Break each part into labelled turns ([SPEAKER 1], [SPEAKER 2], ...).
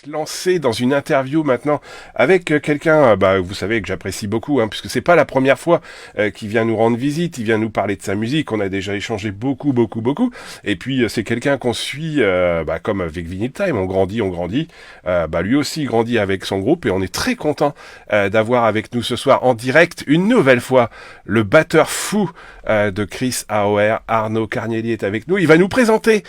[SPEAKER 1] Lancer dans une interview maintenant avec quelqu'un, vous savez que j'apprécie beaucoup, puisque c'est pas la première fois qu'il vient nous rendre visite, il vient nous parler de sa musique, on a déjà échangé beaucoup, beaucoup, beaucoup, et puis c'est quelqu'un qu'on suit, comme avec Vinyl Time, on grandit, lui aussi grandit avec son groupe, et on est très content d'avoir avec nous ce soir en direct, une nouvelle fois, le batteur fou de Chris AOR, Arnaud Carnielli est avec nous, il va nous présenter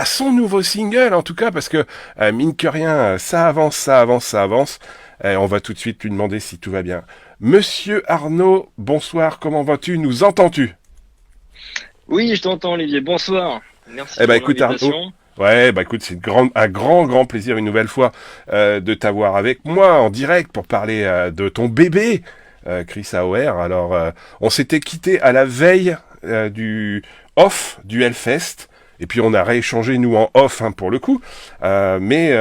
[SPEAKER 1] son nouveau single, en tout cas, parce que mine que rien, ça avance, ça avance, ça avance. On va tout de suite lui demander si tout va bien. Monsieur Arnaud, bonsoir, comment vas-tu? Nous entends-tu?
[SPEAKER 2] Oui, je t'entends, Olivier. Bonsoir. Merci pour
[SPEAKER 1] Écoute Arnaud.
[SPEAKER 2] l'invitation.
[SPEAKER 1] Ouais, écoute, c'est un grand plaisir une nouvelle fois de t'avoir avec moi en direct pour parler de ton bébé, Chris AOR. Alors, on s'était quitté à la veille du off du Hellfest. Et puis on a rééchangé nous en off pour le coup, mais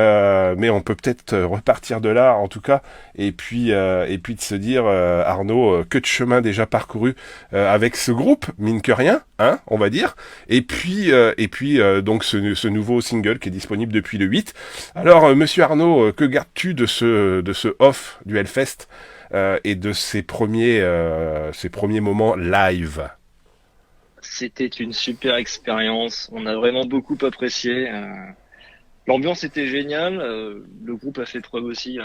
[SPEAKER 1] on peut peut-être repartir de là en tout cas, et puis de se dire Arnaud, que de chemin déjà parcouru avec ce groupe, mine que rien, on va dire, donc ce nouveau single qui est disponible depuis le 8. Alors Monsieur Arnaud, que gardes-tu de ce off du Hellfest et de ces premiers moments live?
[SPEAKER 2] C'était une super expérience. On a vraiment beaucoup apprécié. L'ambiance était géniale. Le groupe a fait preuve aussi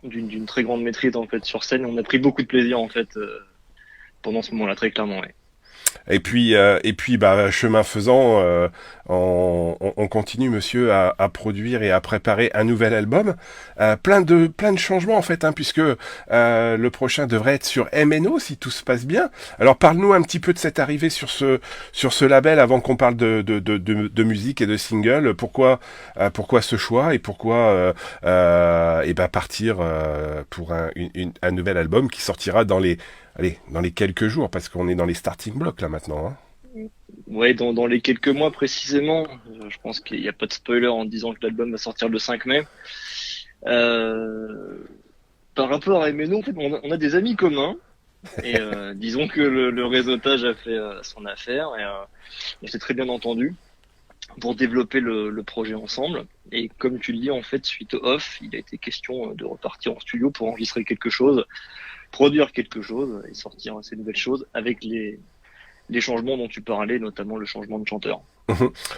[SPEAKER 2] d'une très grande maîtrise en fait sur scène. On a pris beaucoup de plaisir en fait pendant ce moment-là, très clairement. Ouais.
[SPEAKER 1] Et puis, chemin faisant, on continue, monsieur, à produire et à préparer un nouvel album. Plein de changements en fait, puisque le prochain devrait être sur MNO si tout se passe bien. Alors parle-nous un petit peu de cette arrivée sur ce label avant qu'on parle de musique et de single. Pourquoi ce choix et pourquoi partir pour un nouvel album qui sortira dans les quelques jours, parce qu'on est dans les starting blocks là maintenant.
[SPEAKER 2] Ouais, dans les quelques mois précisément. Je pense qu'il n'y a pas de spoiler en disant que l'album va sortir le 5 mai. Par rapport à MNO, en fait, on a des amis communs. Et disons que le réseautage a fait son affaire et on s'est très bien entendu pour développer le projet ensemble. Et comme tu le dis, en fait, suite au off, il a été question de repartir en studio pour enregistrer quelque chose, produire quelque chose et sortir ces nouvelles choses avec les changements dont tu parlais, notamment le changement de chanteur.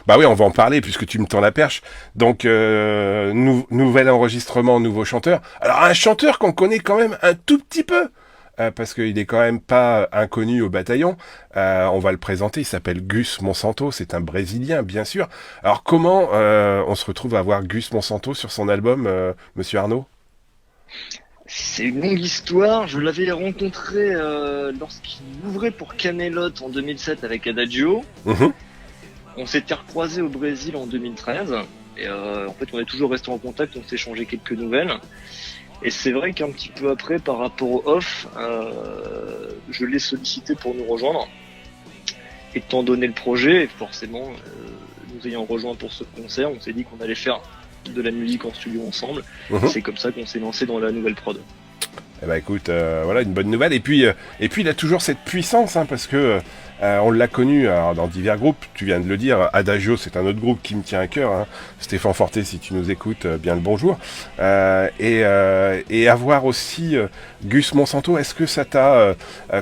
[SPEAKER 1] Bah oui, on va en parler puisque tu me tends la perche. Donc, nouvel enregistrement, nouveau chanteur. Alors, un chanteur qu'on connaît quand même un tout petit peu. Parce qu'il est quand même pas inconnu au bataillon. On va le présenter, il s'appelle Gus Monsanto, c'est un Brésilien, bien sûr. Alors comment on se retrouve à voir Gus Monsanto sur son album, Monsieur Arnaud?
[SPEAKER 2] C'est une longue histoire. Je l'avais rencontré lorsqu'il ouvrait pour Camelot en 2007 avec Adagio.
[SPEAKER 1] Mhm.
[SPEAKER 2] On s'était recroisés au Brésil en 2013. Et en fait, on est toujours resté en contact, on s'est échangé quelques nouvelles. Et c'est vrai qu'un petit peu après, par rapport au off, je l'ai sollicité pour nous rejoindre. Étant donné le projet, et forcément, nous ayant rejoint pour ce concert, on s'est dit qu'on allait faire de la musique en studio ensemble.
[SPEAKER 1] Mhm.
[SPEAKER 2] C'est comme ça qu'on s'est lancé dans la nouvelle prod.
[SPEAKER 1] Eh ben écoute, voilà une bonne nouvelle. Et puis il a toujours cette puissance, parce que on l'a connu dans divers groupes. Tu viens de le dire, Adagio, c'est un autre groupe qui me tient à cœur. Stéphane Forté, si tu nous écoutes, bien le bonjour. Et avoir aussi Gus Monsanto, est-ce que ça t'a,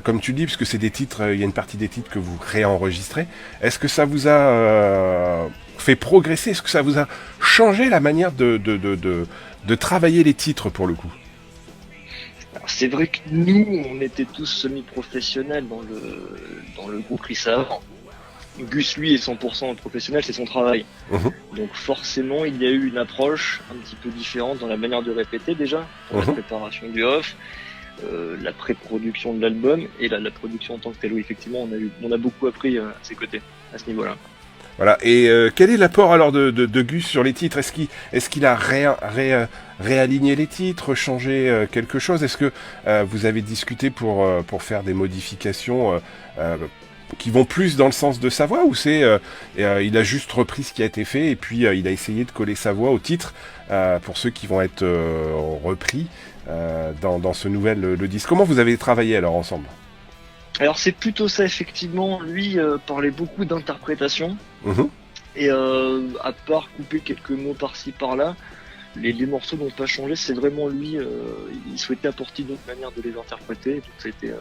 [SPEAKER 1] comme tu le dis, parce que c'est des titres, il y a une partie des titres que vous réenregistrez. Est-ce que ça vous a fait progresser? Est-ce que ça vous a changé la manière de travailler les titres pour le coup?
[SPEAKER 2] Alors, c'est vrai que nous, on était tous semi-professionnels dans le groupe Rissard. Gus, lui, est 100% professionnel, c'est son travail.
[SPEAKER 1] Mhm.
[SPEAKER 2] Donc forcément, il y a eu une approche un petit peu différente dans la manière de répéter déjà, pour la préparation du off, la pré-production de l'album et la production en tant que telle. Oui, effectivement, on a beaucoup appris à ses côtés, à ce niveau-là.
[SPEAKER 1] Voilà. Et quel est l'apport alors de Gus sur les titres? Est-ce qu'il a réaligné les titres, changé quelque chose? Est-ce que vous avez discuté pour faire des modifications qui vont plus dans le sens de sa voix, ou il a juste repris ce qui a été fait et puis il a essayé de coller sa voix au titre pour ceux qui vont être repris dans ce nouvel le disque? Comment vous avez travaillé alors ensemble?
[SPEAKER 2] Alors c'est plutôt ça, effectivement. Lui parlait beaucoup d'interprétation.
[SPEAKER 1] Mhm.
[SPEAKER 2] Et à part couper quelques mots par-ci par-là, les morceaux n'ont pas changé, c'est vraiment lui, il souhaitait apporter une autre manière de les interpréter, donc ça a été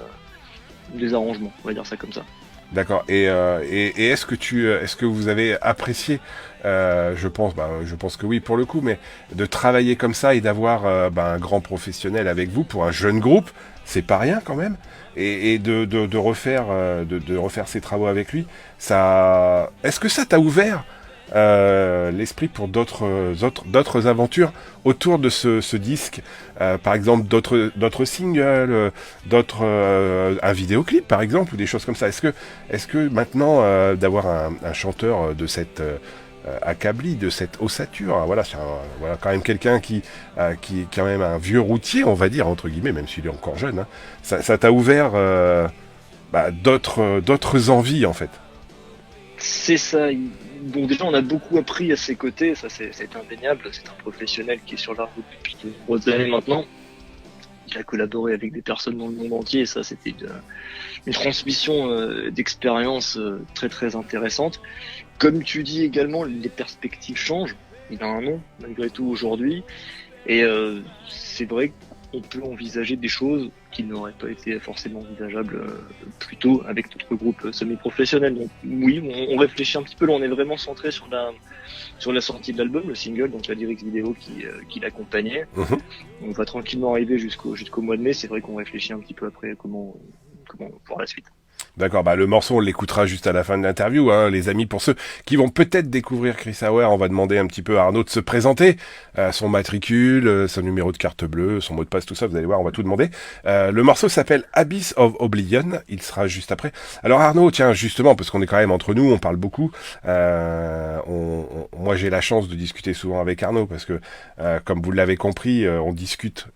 [SPEAKER 2] des arrangements, on va dire ça comme ça.
[SPEAKER 1] D'accord. Et est-ce que vous avez apprécié, je pense que oui pour le coup, mais de travailler comme ça et d'avoir un grand professionnel avec vous pour un jeune groupe, c'est pas rien quand même. Et de refaire de refaire ces travaux avec lui, ça, est-ce que ça t'a ouvert l'esprit pour d'autres aventures autour de ce disque, par exemple d'autres singles, un vidéoclip par exemple ou des choses comme ça. Est-ce que maintenant d'avoir un chanteur de cette acabli, de cette ossature, hein, voilà, voilà quand même quelqu'un qui est quand même un vieux routier, on va dire entre guillemets, même s'il est encore jeune, hein, ça t'a ouvert d'autres envies en fait.
[SPEAKER 2] C'est ça. Donc déjà, on a beaucoup appris à ses côtés, ça c'est indéniable. C'est un professionnel qui est sur la route depuis de nombreuses années maintenant. Il a collaboré avec des personnes dans le monde entier, et ça c'était une transmission d'expérience très très intéressante. Comme tu dis également, les perspectives changent. Il a un nom malgré tout aujourd'hui, et c'est vrai qu'on peut envisager des choses qui n'auraient pas été forcément envisageables plus tôt avec notre groupe semi-professionnel. Donc oui, on réfléchit un petit peu. Là, on est vraiment centré sur la sortie de l'album, le single, donc la lyrics vidéo qui l'accompagnait.
[SPEAKER 1] Mhm.
[SPEAKER 2] On va tranquillement arriver jusqu'au mois de mai. C'est vrai qu'on réfléchit un petit peu après comment pour la suite.
[SPEAKER 1] D'accord, le morceau on l'écoutera juste à la fin de l'interview, hein, les amis. Pour ceux qui vont peut-être découvrir Chris Hauer, on va demander un petit peu à Arnaud de se présenter, son matricule, son numéro de carte bleue, son mot de passe, tout ça, vous allez voir, on va tout demander. Le morceau s'appelle Abyss of Oblivion, il sera juste après. Alors Arnaud, tiens, justement, parce qu'on est quand même entre nous, on parle beaucoup, moi j'ai la chance de discuter souvent avec Arnaud, parce que, comme vous l'avez compris, on discute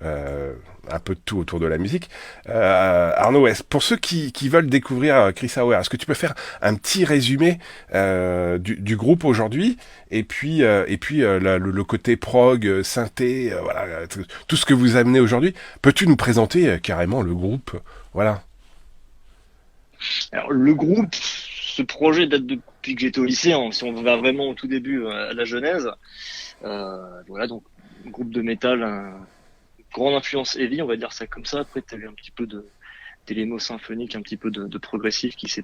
[SPEAKER 1] un peu de tout autour de la musique. Arnaud, pour ceux qui veulent découvrir Chris Hauer, est-ce que tu peux faire un petit résumé du groupe aujourd'hui et puis le côté prog, synthé, voilà, tout ce que vous amenez aujourd'hui. Peux-tu nous présenter carrément le groupe, voilà.
[SPEAKER 2] Alors le groupe, ce projet date depuis que j'étais au lycée, hein, si on va vraiment au tout début à la genèse. Voilà, donc groupe de métal, grande influence heavy, on va dire ça comme ça. Après, tu avais un petit peu d'éléments symphoniques, un petit peu de progressif qui s'est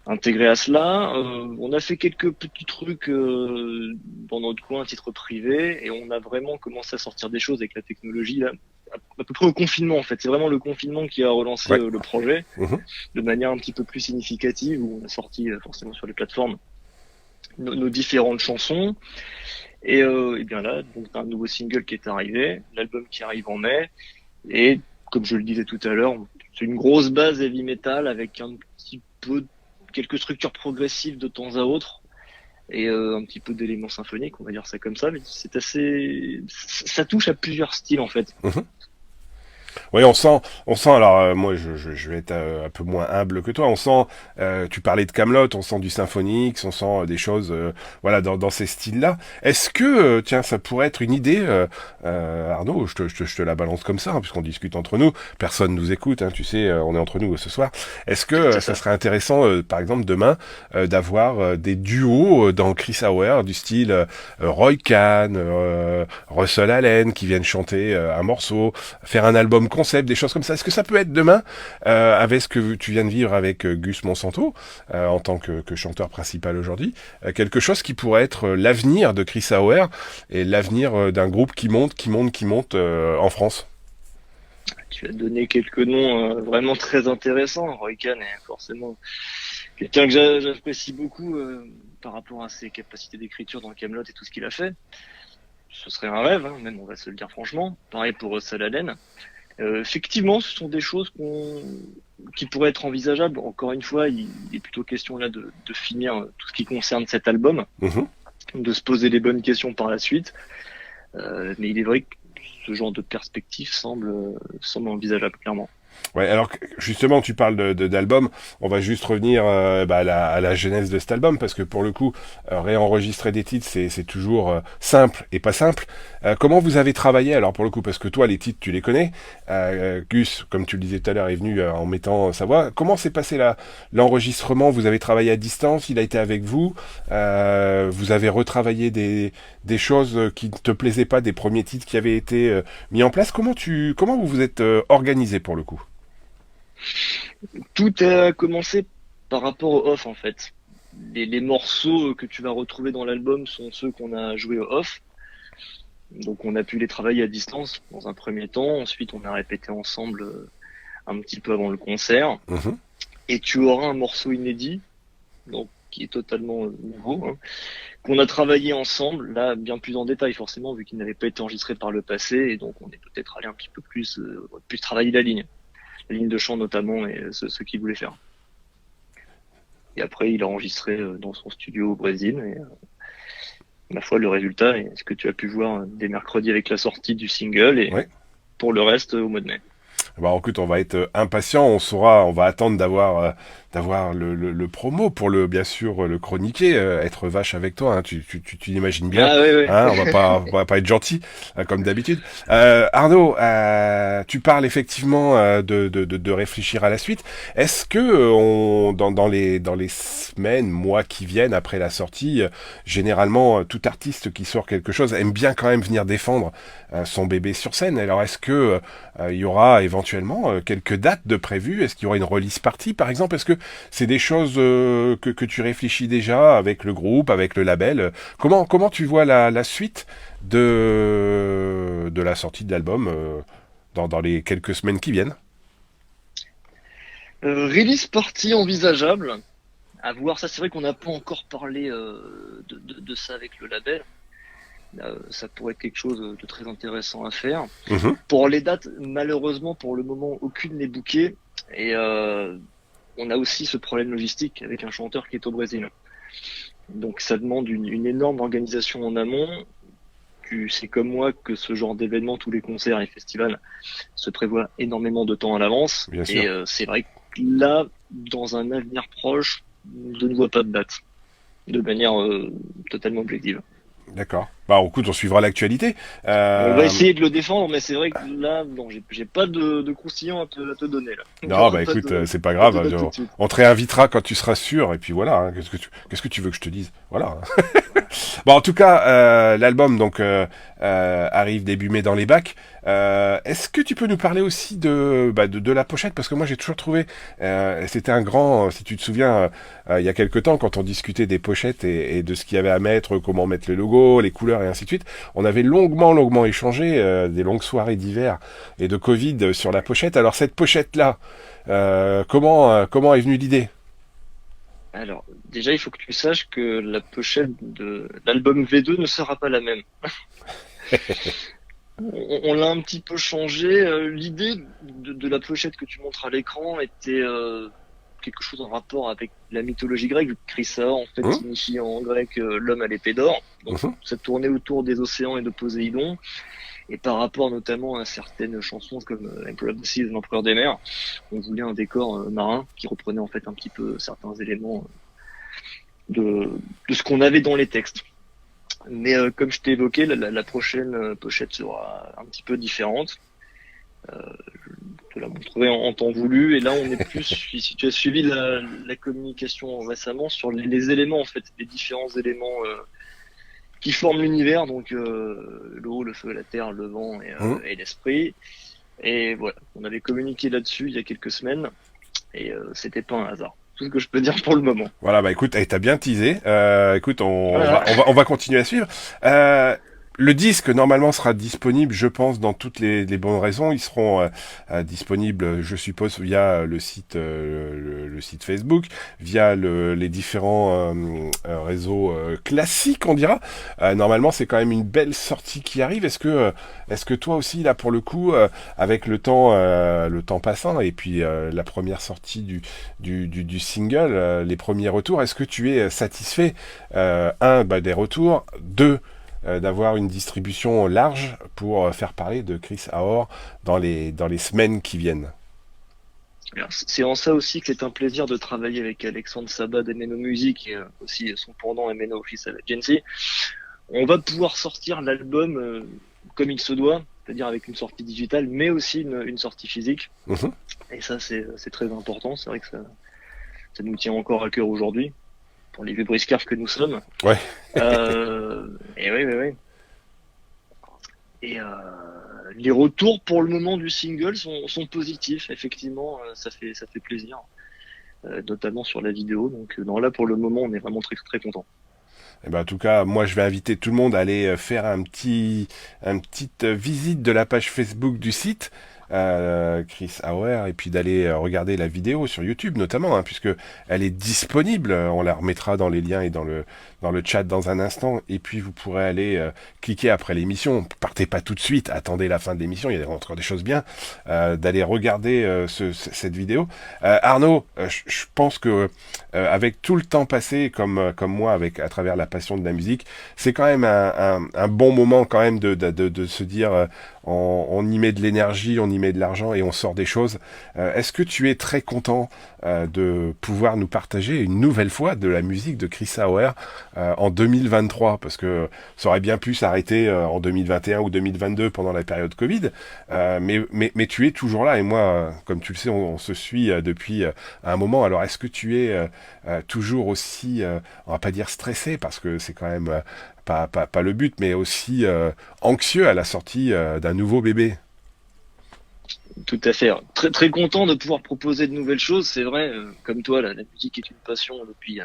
[SPEAKER 2] intégré à cela. On a fait quelques petits trucs dans notre coin à titre privé, et on a vraiment commencé à sortir des choses avec la technologie là, à peu près au confinement en fait. C'est vraiment le confinement qui a relancé le projet de manière un petit peu plus significative, où on a sorti forcément sur les plateformes nos différentes chansons. Et bien là, donc un nouveau single qui est arrivé, l'album qui arrive en mai, et comme je le disais tout à l'heure, c'est une grosse base heavy metal avec un petit peu quelques structures progressives de temps à autre et un petit peu d'éléments symphoniques, on va dire ça comme ça, mais c'est assez, ça touche à plusieurs styles en fait.
[SPEAKER 1] Oui, on sent. Alors moi, je vais être un peu moins humble que toi. On sent. Tu parlais de Kaamelott, on sent du symphonique, on sent des choses, voilà, dans ces styles-là. Est-ce que, tiens, ça pourrait être une idée, Arnaud, je te la balance comme ça, hein, puisqu'on discute entre nous. Personne nous écoute, hein, tu sais, on est entre nous ce soir. Est-ce que ça serait intéressant, par exemple, demain, d'avoir des duos dans Chris Hauer du style Roy Khan, Russell Allen, qui viennent chanter un morceau, faire un album concept, des choses comme ça. Est-ce que ça peut être demain, avec ce que tu viens de vivre avec Gus Monsanto, en tant que chanteur principal aujourd'hui, quelque chose qui pourrait être l'avenir de Chris Hauer et l'avenir d'un groupe qui monte en France?
[SPEAKER 2] Tu as donné quelques noms vraiment très intéressants. Roy Khan est forcément quelqu'un que j'apprécie beaucoup par rapport à ses capacités d'écriture dans Kaamelott et tout ce qu'il a fait. Ce serait un rêve, hein, même on va se le dire franchement. Pareil pour Russell Allen. Effectivement, ce sont des choses qui pourraient être envisageables. Encore une fois, il est plutôt question là de finir tout ce qui concerne cet album, de se poser les bonnes questions par la suite. Mais il est vrai que ce genre de perspective semble envisageable, clairement.
[SPEAKER 1] Ouais, alors justement, tu parles d'album. On va juste revenir à la genèse de cet album parce que pour le coup, réenregistrer des titres, c'est toujours simple et pas simple. Comment vous avez travaillé alors pour le coup? Parce que toi, les titres, tu les connais. Gus, comme tu le disais tout à l'heure, est venu en mettant sa voix. Comment s'est passé l'enregistrement? Vous avez travaillé à distance? Il a été avec vous? Vous avez retravaillé des choses qui ne te plaisaient pas, des premiers titres qui avaient été mis en place? Comment vous vous êtes organisé pour le coup?
[SPEAKER 2] Tout a commencé par rapport au off en fait. Les morceaux que tu vas retrouver dans l'album sont ceux qu'on a joués au off. Donc on a pu les travailler à distance dans un premier temps. Ensuite on a répété ensemble un petit peu avant le concert.
[SPEAKER 1] Mhm.
[SPEAKER 2] Et tu auras un morceau inédit, donc qui est totalement nouveau, hein, qu'on a travaillé ensemble, là bien plus en détail forcément vu qu'il n'avait pas été enregistré par le passé. Et donc on est peut-être allé un petit peu plus travailler la ligne de chant notamment et ce qu'il voulait faire. Et après, il a enregistré dans son studio au Brésil. Et ma foi, le résultat est ce que tu as pu voir dès mercredi avec la sortie du single et
[SPEAKER 1] Ouais.
[SPEAKER 2] pour le reste au mois de mai.
[SPEAKER 1] Bah écoute, on va être impatient, on va attendre d'avoir le promo pour le bien sûr le chroniquer, être vache avec toi, hein, tu l'imagines bien,
[SPEAKER 2] Ah oui,
[SPEAKER 1] hein,
[SPEAKER 2] oui.
[SPEAKER 1] on va pas être gentil comme d'habitude. Arnaud, tu parles effectivement de réfléchir à la suite. Est-ce que dans les semaines, mois qui viennent après la sortie, généralement tout artiste qui sort quelque chose aime bien quand même venir défendre son bébé sur scène. Alors est-ce que il y aura éventuellement quelques dates de prévues? Est-ce qu'il y aura une release party par exemple? Est-ce que c'est des choses que tu réfléchis déjà avec le groupe, avec le label? Comment tu vois la suite de la sortie de l'album dans les quelques semaines qui viennent?
[SPEAKER 2] Release party envisageable. À voir ça, c'est vrai qu'on n'a pas encore parlé de ça avec le label. Ça pourrait être quelque chose de très intéressant à faire.
[SPEAKER 1] Mhm.
[SPEAKER 2] Pour les dates, malheureusement, pour le moment, aucune n'est bookée. Et on a aussi ce problème logistique avec un chanteur qui est au Brésil. Donc ça demande une énorme organisation en amont. Tu sais comme moi que ce genre d'événements, tous les concerts et festivals, se prévoient énormément de temps à l'avance.
[SPEAKER 1] Bien
[SPEAKER 2] Et
[SPEAKER 1] sûr.
[SPEAKER 2] c'est vrai que là, dans un avenir proche, je ne vois pas de date, de manière totalement objective.
[SPEAKER 1] D'accord. Bah écoute, on suivra l'actualité.
[SPEAKER 2] On va
[SPEAKER 1] Euh,
[SPEAKER 2] essayer de le défendre, mais c'est vrai que là, non, j'ai pas de croustillant à te donner là. Il y
[SPEAKER 1] Non,
[SPEAKER 2] aura
[SPEAKER 1] bah
[SPEAKER 2] pas
[SPEAKER 1] écoute, c'est pas
[SPEAKER 2] pas de
[SPEAKER 1] grave.
[SPEAKER 2] date tout de suite.
[SPEAKER 1] On te réinvitera quand tu seras sûr. Et puis voilà. Hein, qu'est-ce que tu veux que je te dise? Voilà. Bon, en tout cas, l'album donc arrive début mai dans les bacs. Est-ce que tu peux nous parler aussi de la pochette? Parce que moi j'ai toujours trouvé c'était un grand, si tu te souviens, il y a quelque temps quand on discutait des pochettes et de ce qu'il y avait à mettre, comment mettre le logo, les couleurs et ainsi de suite, on avait longuement échangé des longues soirées d'hiver et de Covid sur la pochette. Alors cette pochette là, comment est venue l'idée?
[SPEAKER 2] Alors, déjà, il faut que tu saches que la pochette de l'album V2 ne sera pas la même. On l'a un petit peu changé. L'idée de la pochette que tu montres à l'écran était quelque chose en rapport avec la mythologie grecque. Chrysa, en fait,
[SPEAKER 1] Hum,
[SPEAKER 2] signifie en grec l'homme à l'épée d'or. Donc,
[SPEAKER 1] mhm,
[SPEAKER 2] ça tournait autour des océans et de Poséidon. Et par rapport notamment à certaines chansons comme Emperor of the Seas, l'empereur des mers, on voulait un décor marin qui reprenait en fait un petit peu certains éléments de ce qu'on avait dans les textes. Mais comme je t'ai évoqué, la prochaine pochette sera un petit peu différente. Je te la montrerai en temps voulu. Et là, on est plus, si tu as suivi la communication récemment, sur les éléments, en fait, les différents éléments qui forment l'univers, donc l'eau, le feu, la terre, le vent
[SPEAKER 1] hum.
[SPEAKER 2] et l'esprit. Et voilà, on avait communiqué là-dessus il y a quelques semaines, et c'était pas un hasard. Tout ce que je peux dire pour le moment.
[SPEAKER 1] Voilà, bah écoute, t'as bien teasé. Écoute,
[SPEAKER 2] Voilà.
[SPEAKER 1] on va continuer à suivre. Le disque normalement sera disponible, je pense, dans toutes les bonnes raisons. Ils seront disponibles, je suppose, via le site Facebook, via les différents réseaux classiques, on dira. Normalement, c'est quand même une belle sortie qui arrive. Est-ce que toi aussi, là, pour le coup, avec le temps passant et puis la première sortie du single, les premiers retours, est-ce que tu es satisfait des retours, deux d'avoir une distribution large pour faire parler de Chris Ahor dans les semaines qui viennent?
[SPEAKER 2] Alors, c'est en ça aussi que c'est un plaisir de travailler avec Alexandre Sabat d'Emeno Music et aussi son pendant Emeno Official Agency. On va pouvoir sortir l'album comme il se doit, c'est-à-dire avec une sortie digitale, mais aussi une sortie physique.
[SPEAKER 1] Mhm.
[SPEAKER 2] Et ça, c'est très important. C'est vrai que ça nous tient encore à cœur aujourd'hui, pour les vieux briscards que nous sommes.
[SPEAKER 1] Ouais.
[SPEAKER 2] Et oui, oui, oui. Et les retours pour le moment du single sont positifs, effectivement, ça fait plaisir, notamment sur la vidéo. Donc non, là pour le moment, on est vraiment très très content.
[SPEAKER 1] Eh ben, en tout cas, moi, je vais inviter tout le monde à aller faire une petite visite de la page Facebook du site. Chris Auer, et puis d'aller regarder la vidéo sur YouTube notamment, hein, puisque elle est disponible. On la remettra dans les liens et dans le chat dans un instant, et puis vous pourrez aller cliquer après l'émission. Partez pas tout de suite, attendez la fin de l'émission, il y a encore des choses bien, d'aller regarder cette vidéo. Arnaud, je pense que avec tout le temps passé, comme moi, avec à travers la passion de la musique, c'est quand même un bon moment quand même de se dire on y met de l'énergie, on y met de l'argent et on sort des choses. Est-ce que tu es très content de pouvoir nous partager une nouvelle fois de la musique de Chris Auer en 2023? Parce que ça aurait bien pu s'arrêter en 2021 ou 2022 pendant la période Covid, mais tu es toujours là, et moi, comme tu le sais, on se suit depuis un moment. Alors est-ce que tu es toujours aussi, on va pas dire stressé, parce que c'est quand même pas le but, mais aussi anxieux à la sortie d'un nouveau bébé?
[SPEAKER 2] Tout à fait. Très très content de pouvoir proposer de nouvelles choses. C'est vrai, comme toi, la musique est une passion depuis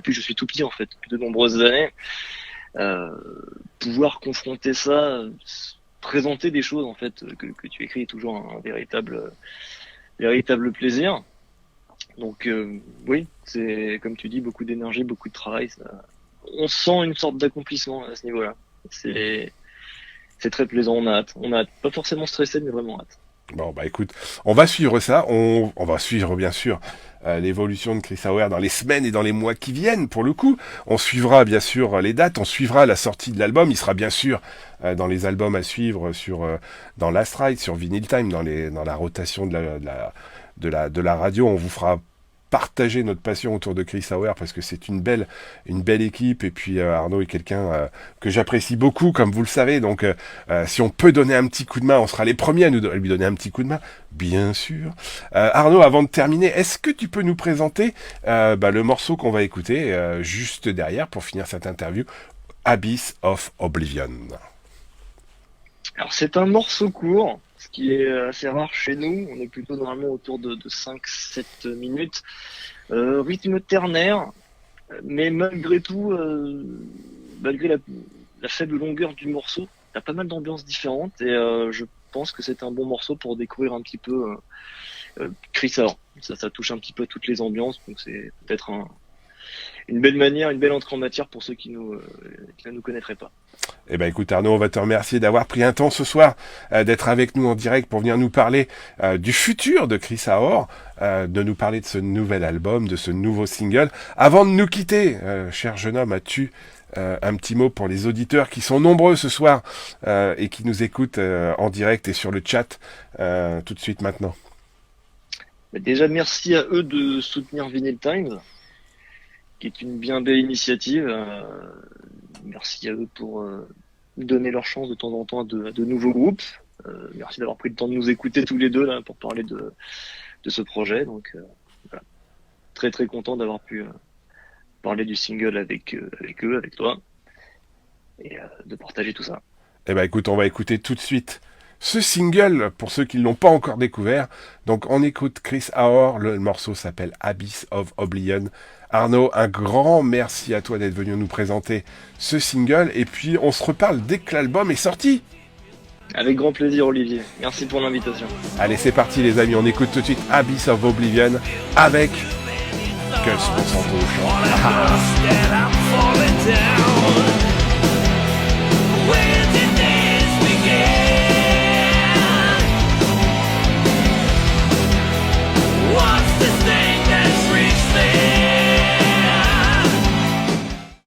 [SPEAKER 2] que je suis tout petit en fait, depuis de nombreuses années. Pouvoir confronter ça, présenter des choses en fait que tu écris est toujours un véritable plaisir. Donc oui, c'est comme tu dis, beaucoup d'énergie, beaucoup de travail. On sent une sorte d'accomplissement à ce niveau-là. C'est très plaisant, on a hâte. Pas forcément stressé, mais vraiment hâte.
[SPEAKER 1] Bon, bah écoute, on va suivre ça. On va suivre, bien sûr, l'évolution de Chris Auer dans les semaines et dans les mois qui viennent, pour le coup. On suivra, bien sûr, les dates. On suivra la sortie de l'album. Il sera, bien sûr, dans les albums à suivre dans Last Ride, sur Vinyl Time, dans la rotation de la radio. On vous fera partager notre passion autour de Chris Auer, parce que c'est une belle équipe, et puis Arnaud est quelqu'un que j'apprécie beaucoup, comme vous le savez. Donc si on peut donner un petit coup de main, on sera les premiers à lui donner un petit coup de main, bien sûr. Arnaud, avant de terminer, est-ce que tu peux nous présenter le morceau qu'on va écouter juste derrière pour finir cette interview, Abyss of Oblivion?
[SPEAKER 2] Alors c'est un morceau court, ce qui est assez rare chez nous. On est plutôt normalement autour de 5-7 minutes. Rythme ternaire, mais malgré tout, malgré la faible longueur du morceau, il y a pas mal d'ambiances différentes, et je pense que c'est un bon morceau pour découvrir un petit peu Chris Auer. Ça touche un petit peu à toutes les ambiances, donc c'est peut-être une belle manière, une belle entrée en matière pour ceux qui ne nous connaîtraient pas.
[SPEAKER 1] Eh ben écoute Arnaud, on va te remercier d'avoir pris un temps ce soir, d'être avec nous en direct pour venir nous parler du futur de Chris Auer, de nous parler de ce nouvel album, de ce nouveau single. Avant de nous quitter, cher jeune homme, as-tu un petit mot pour les auditeurs qui sont nombreux ce soir et qui nous écoutent en direct et sur le chat tout de suite maintenant?
[SPEAKER 2] Déjà, merci à eux de soutenir Vinyl Times, qui est une bien belle initiative. Merci à eux pour donner leur chance de temps en temps à de nouveaux groupes. Merci d'avoir pris le temps de nous écouter tous les deux là pour parler de ce projet. Donc voilà. Très très content d'avoir pu parler du single avec eux, avec toi, et de partager tout ça.
[SPEAKER 1] Eh ben écoute, on va écouter tout de suite ce single pour ceux qui ne l'ont pas encore découvert. Donc on écoute Chris Auer, le morceau s'appelle Abyss of Oblivion. Arnaud, un grand merci à toi d'être venu nous présenter ce single, et puis on se reparle dès que l'album est sorti.
[SPEAKER 2] Avec grand plaisir, Olivier. Merci pour l'invitation.
[SPEAKER 1] Allez, c'est parti les amis, on écoute tout de suite Abyss of Oblivion avec Gus Monsanto au chant.
[SPEAKER 3] What's the